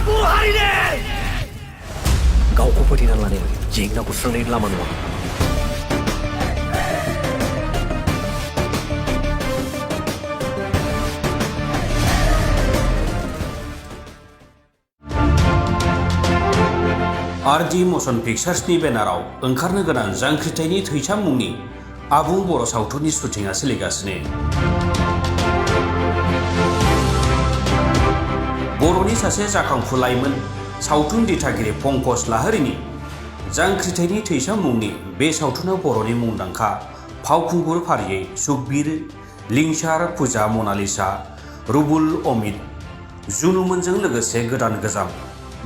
बर' हारिनि गावखौ फोथैना लानाया जेंनाखौ सुस्रांनायनि लामा नङा। आरडि मशन पिक्चार्सनि बेनाराव ओंखारनो गोनां जांख्रिथायनि थैसाम मुंनि आबुं बर' सावथुननि शुटिंआ सोलिगासिनो। बर'नि सासे जाखांफु लाइमोन सावथुन दिथागिरि पंकज लाहारीनि जांख्रिथायनि थैसाम मुंनि बे सावथुना बर'नि मुंदांखा फावखुंगुर फारियै सुखबिर, लिंसार, फुजा, मनालिसा, रुबुल, अमित, जुनुमोनजों लोगोसे गोदान गोजाम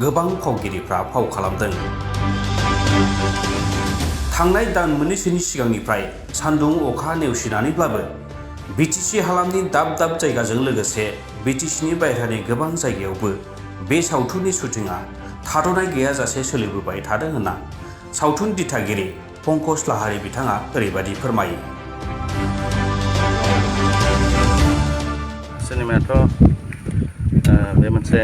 गोबां फावगिरिफ्रा फाव खालामदों। थांनाय दान मोननैसोनि सिगांनिफ्राय सान्दुं अखा नेवसिनानैब्लाबो बिटिसि हालामनि दाब दाब जायगाजों लोगोसे बिटिसिनि बायह्रानि गोबां जायगायावबो बे सावथुननि शुटिंआ थाद'नाय गैयाजासे सोलिबोबाय थादों होनना सावथुन दिथागिरि पंकज लाहारी बिथाङा ओरैबायदि फोरमायो। सिनेमायाथ' बे मोनसे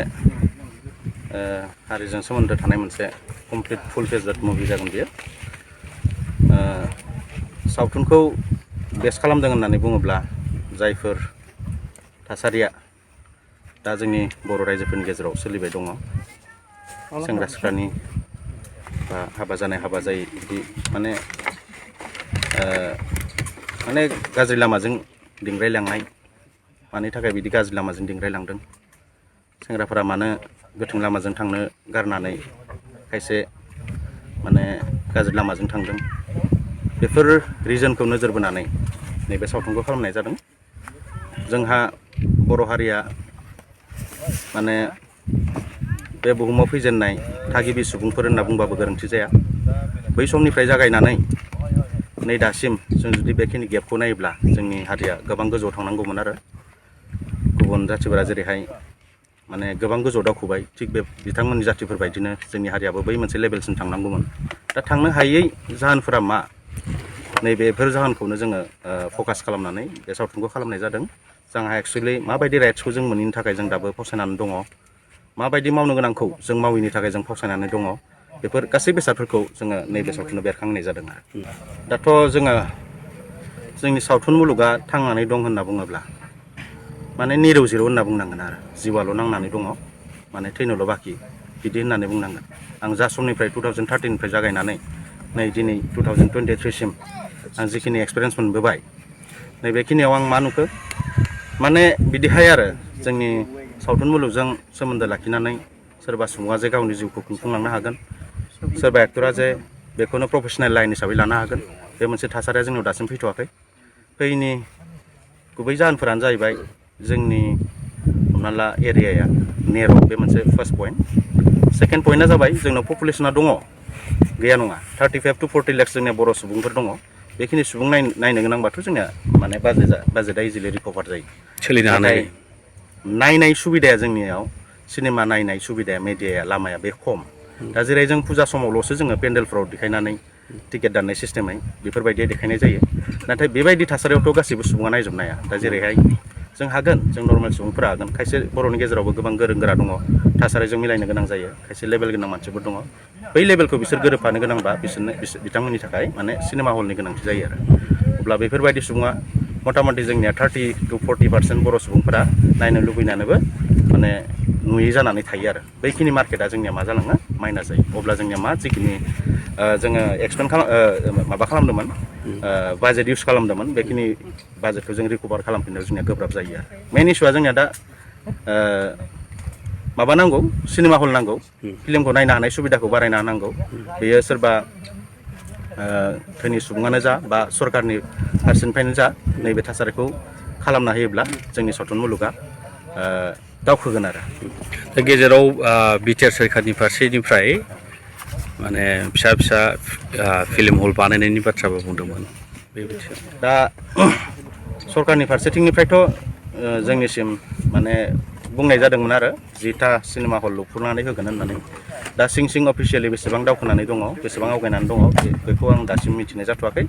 हारिजों सोमोन्दो थानाय मोनसे कमप्लिट फुल फेजार्ड मुभि जागोन बेयो। सावथुनखौ बेस खालामदों होननानै बुङोब्ला जायफोर थासारिया दा जोंनि बर' रायजोफोरनि गेजेराव सोलिबाय दङ, सेंग्रा सिख्लानि बा हाबा जानाय हाबा जायै बिदि माने गाज्रि लामाजों दिंग्रायलांनाय, मानि थाखाय बिदि गाज्रि लामाजों दिंग्रायलांदों, सेंग्राफोरा मानो गोथों लामाजों थांनो गारनानै खायसे माने गाज्रि लामाजों थांदों, बेफोर रिजनखौ नोजोर बोनानै नैबे सावथुनखौ खालामनाय जादों। जोंहा बर' हारिया माने बे बुहुमाव फैजेननाय थागिबि सुबुंफोर होनना बुंबाबो गोरोन्थि जाया। बै समनिफ्राय जागायनानै नै दासिम जों जुदि बेखिनि गेपखौ नायोब्ला जोंनि हारिया गोबां गोजौआव थांनांगौमोन आरो गुबुन जाथिफोरा जेरैहाय माने गोबां गोजौआव दावखोबाय, थिग बे बिथांमोननि जाथिफोर बायदिनो जोंनि हारियाबो बै मोनसे लेभेलसिम थांनांगौमोन। दा थांनो हायै जाहोनफोरा मा? नैबेफोर जाहोनखौनो जोङो फकास खालामनानै बे सावथुनखौ खालामनाय जादों। जोंहा एक्सुवेलि माबायदि राइट्सखौ जों मोनैनि थाखाय जों दाबो फावसायनानै दङ, माबायदि मावनो गोनांखौ जों मावैनि थाखाय जों फावसायनानै दङ, बेफोर गासै बेसादफोरखौ जोङो नैबे सावथुनाव बेरखांहोनाय जादों आरो। दाथ' जोङो जोंनि सावथुन मुलुगा थांनानै दं होनना बुङोब्ला माने निरौ जिरौ होनना बुंनांगोन आरो, जिउआल' नांनानै दङ, माने थैनोल' बाखि बिदि होननानै बुंनांगोन। आं जा समनिफ्राय 2013निफ्राय जागायनानै नै दिनै 2023सिम आं जिखिनि एक्सपिरियेन्स मोनबोबाय, नैबेखिनियाव आं मा नुखो माने बिदिहाय आरो जोंनि सावथुन मुलुगजों सोमोन्दो लाखिनानै सोरबा सुबुङा जे गावनि जिउखौ खुंफुंलांनो हागोन, सोरबा एक्टरा जे बेखौनो प्रफेसनेल लाइन हिसाबै लानो हागोन, बे मोनसे थासारिया जोंनाव दासिम फैथ'वाखै। फैयैनि गुबै जाहोनफोरानो जाहैबाय जोंनि हमना ला एरियाया नेर', बे मोनसे फार्स्ट पइन्ट। सेकेन्ड पइन्टआ जाबाय जोंनाव पपुलेसना दङ, गैया नङा, 35 to 40 लाख जोंनिया बर' सुबुंफोर दङ। बेखिनि सुबुं नायनो गोनांबाथ' जोंनिया माने बाजेटआ इजिलि रिकभार जायो, सोलिनो हानाय। नायनाय सुबिदाया जोंनियाव, सिनेमा नायनाय सुबिदाया, मेडियाया, लामाया बे खम। दा जेरै जों फुजा समावल'सो जोङो पेन्डेलफ्राव देखायनानै टिकेट दाननाय सिस्टेमै बेफोरबायदिया देखायनाय जायो। नाथाय बेबायदि थासारियावथ' गासैबो सुबुङा नायजोबनो हाया। दा जेरैहाय जों हागोन, जों नर्मेल सुबुंफोरा हागोन, खायसे बर'नि गेजेरावबो गोबां गोरों गोरा दङ, थासारिजों मिलायनो गोनां जायो, खायसे लेभेल गोनां मानसिफोर दङ। बै लेभेलखौ बिसोर गोरोबफानो गोनांबा बिथांमोननि थाखाय माने सिनेमा हलनि गोनांथि जायो आरो। अब्ला बेफोरबायदि सुबुङा मथा मथि जोंनिया 30 to 40% बर' सुबुंफोरा नायनो लुबैनानैबो माने नुयै जानानै थायो आरो। बैखिनि मार्केटआ जोंनिया मा जालाङो, माइनास जायो। अब्ला जोंनिया मा, जिखिनि जोङो एक्सपेन्ड खालामदोंमोन, बाजेट इउस खालामदोंमोन, बेखिनि बाजेटखौ जों रिकभार खालामफिननायाव जोंनिया गोब्राब जायो आरो। मेइन इस्युआ जोंनिया दा माबा नांगौ, सिनेमा हल नांगौ, फिल्मखौ नायनो हानाय सुबिदाखौ बारायना होनांगौ। बेयो सोरबा धोनि सुबुङानो जा बा सरकारनि फारसेनिफ्रायनो जा, नैबे थासारिखौ खालामना होयोब्ला जोंनि सावथुन मुलुगा दावखोगोन आरो। गेजेराव बिटिआर सोरखारनि फारसेनिफ्राय माने फिसा फिसा फिल्म हल बानायनायनि बाथ्राबो बुंदोंमोन। बेबायदि दा सरकारनि फारसेथिंनिफ्रायथ' जोंनिसिम माने बुंनाय जादोंमोन आरो 10टा सिनेमा हल लुफुंनानै होगोन होननानै। दा सिं अफिसियेलि बेसेबां दावखोनानै दङ, बेसेबां आवगायनानै दङ, बेखौ आं दासिम मिथिनाय जाथ'वाखै।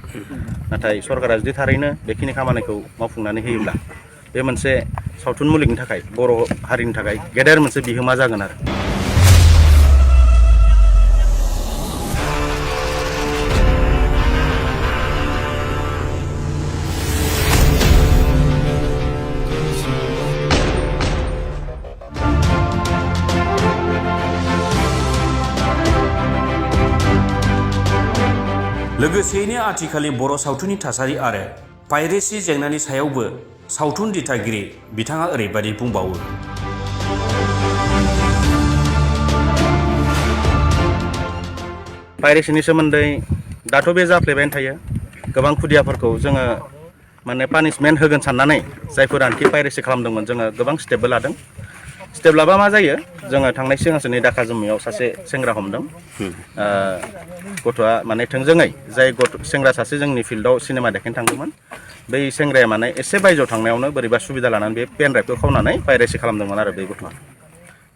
नाथाय सरकारा जुदि थारैनो बेखिनि खामानिखौ मावफुंनानै होयोब्ला बे मोनसे सावथुन मुलुगनि थाखाय, बर' हारिनि थाखाय गेदेर मोनसे बिहोमा जागोन आरो। लोगोसेयैनो आथिखालनि बर' सावथुननि थासारि आरो पाइरेसि जेंनानि सायावबो सावथुन दिथागिरि बिथाङा ओरैबायदि बुंबावो। पाइरेसिनि सोमोन्दै दाथ' बे जाफ्लेबायानो थायो। गोबां खुदियाफोरखौ जोङो माने पानिशमेन्ट होगोन साननानै जायफोरानोखि पाइरेसि खालामदोंमोन जोङो गोबां स्टेपबो लादों। स्टेप लाबा मा जायो, जोङो थांनाय सिगांसो नै दाखा जुम्मियाव सासे सेंग्रा हमदों। गथ'आ माने थोंजोङै जाय सेंग्रा सासे जोंनि फिल्डआव सिनेमा देखायनो थांदोंमोन, बै सेंग्राया माने एसे बायजोआव थांनायावनो बोरैबा सुबिदा लानानै बे पेन ड्राइभखौ खावनानै पाइरेसि खालामदोंमोन आरो बै गथ'आ।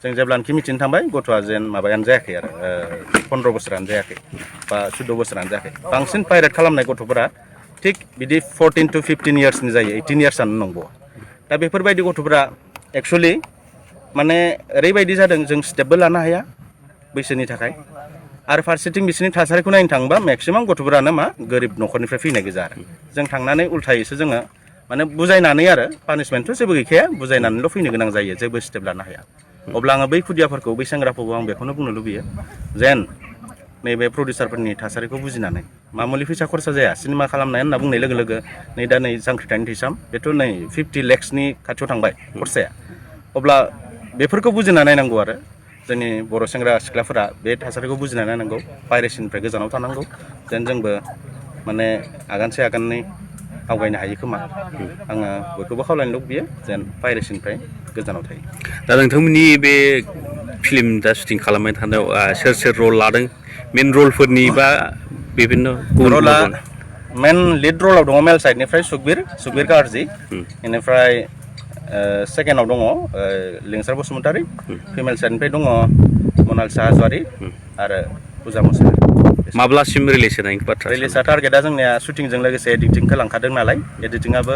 जों जेब्लानोखि मिथिनो थांबाय गथ'आ जेन माबायानो जायाखै आरो 15 बोसोरानो जायाखै बा 14 बोसोरानो जायाखै। बांसिन पाइरेट खालामनाय गथ'फोरा थिग बिदि 14 to 15 इयार्सनि जायो, 18 इयार्सआनो नंगौ। दा बेफोरबायदि गथ'फोरा एक्सुवेलि माने ओरैबायदि जादों, जों स्टेपबो लानो हाया बैसोनि थाखाय, आरो फारसेथिं बिसोरनि थासारिखौ नायनो थाङोबा मेक्सिमाम गथ'फोरानो मा गोरिब न'खरनिफ्राय फैनाय गोजा आरो जों थांनानै उल्थायैसो जोङो माने बुजायनानै, आरो पानिशमेन्टथ' जेबो गैखाया, बुजायनानैल' फैनो गोनां जायो, जेबो स्टेप लानो हाया। अब्ला आङो बै खुदियाफोरखौ, बै सेंग्राफोरखौ आं बेखौनो बुंनो लुबैयो जेन नैबे प्रडिउसारफोरनि थासारिखौ बुजिनानै, मामुलि फैसा खरसा जाया सिनेमा खालामनाय होनना बुंनाय लोगो लोगो नै दा नै जांख्रिथायनि थैसाम बेथ' नै 50 lakhsनि खाथियाव थांबाय खरसाया। अब्ला बेफोरखौ बुजिना नायनांगौ आरो जोंनि बर' सेंग्रा सिख्लाफोरा बे थासारिखौ बुजिना नायनांगौ, पाइरेसिनिफ्राय गोजानाव थानांगौ, जेन जोंबो माने आगानसे आगाननै आवगायनो हायो खोमा। आङो बयखौबो खावलायनो लुबैयो जेन पाइरेसिनिफ्राय गोजानाव थायो। दा नोंथांमोननि बे फिल्म दा शुटिं खालामबाय थानायाव सोर सोर रल लादों, मेन रलफोरनि बा बिभिन्न गुबुन रला गुबुन? मेन लिड रलाव दङ मेल साइडनिफ्राय सुकबिर कारजि, बेनिफ्राय सेकेन्डआव दङ लिंसार बसुमतारी, फिमेल साइडनिफ्राय दङ मनालिसा हाज'वारि आरो पुजा मुसाहारि। माब्लासिम रिलिज होनायनि बाथ्रा? रिलिजआ टारगेटआ जोंनिया शुटिंजों लोगोसे एडिटिंखौ लांखादों नालाय, एडिटिंआबो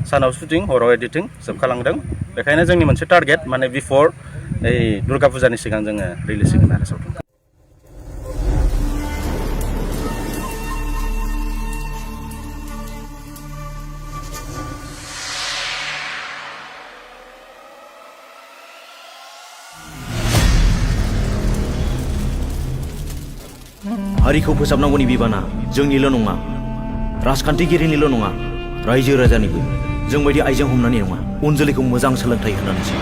सानाव शुटिं हराव एडिटिं जोबखालांदों। बेखायनो जोंनि मोनसे टारगेट माने बिफर ओइ दुर्गा फुजानि सिगां जोङो रिलिज होगोन आरो सावथुनखौ। हारिखौ फोसाबनांगौनि बिबाना जोंनिल' नङा, राजखान्थिगिरिनिल' नङा, रायजो राजानिबो। जोंबायदि आइजें हमनानै नङा, उन जोलैखौ मोजां सोलोंथाइ होनानैसो।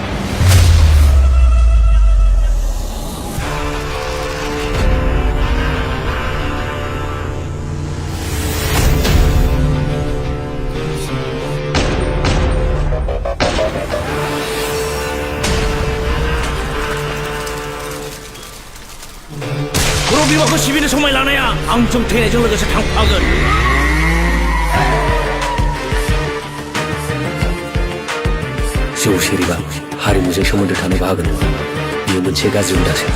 बर' बिमाखौ सिबिनो समाय लानाया आंजों थैनायजों लोगोसे थांफागोन। जौ सेरेबा हारिमुजों सोमोन्दो थानाय बाहागो नङा, बेयो मोनसे गाज्रि हुदासो।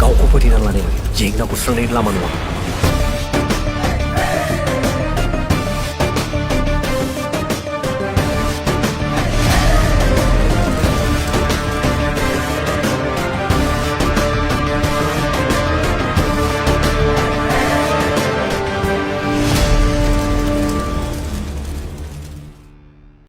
गावखौ फोथैना लानाया जेंनाखौ सुस्रांनायनि लामा नङा।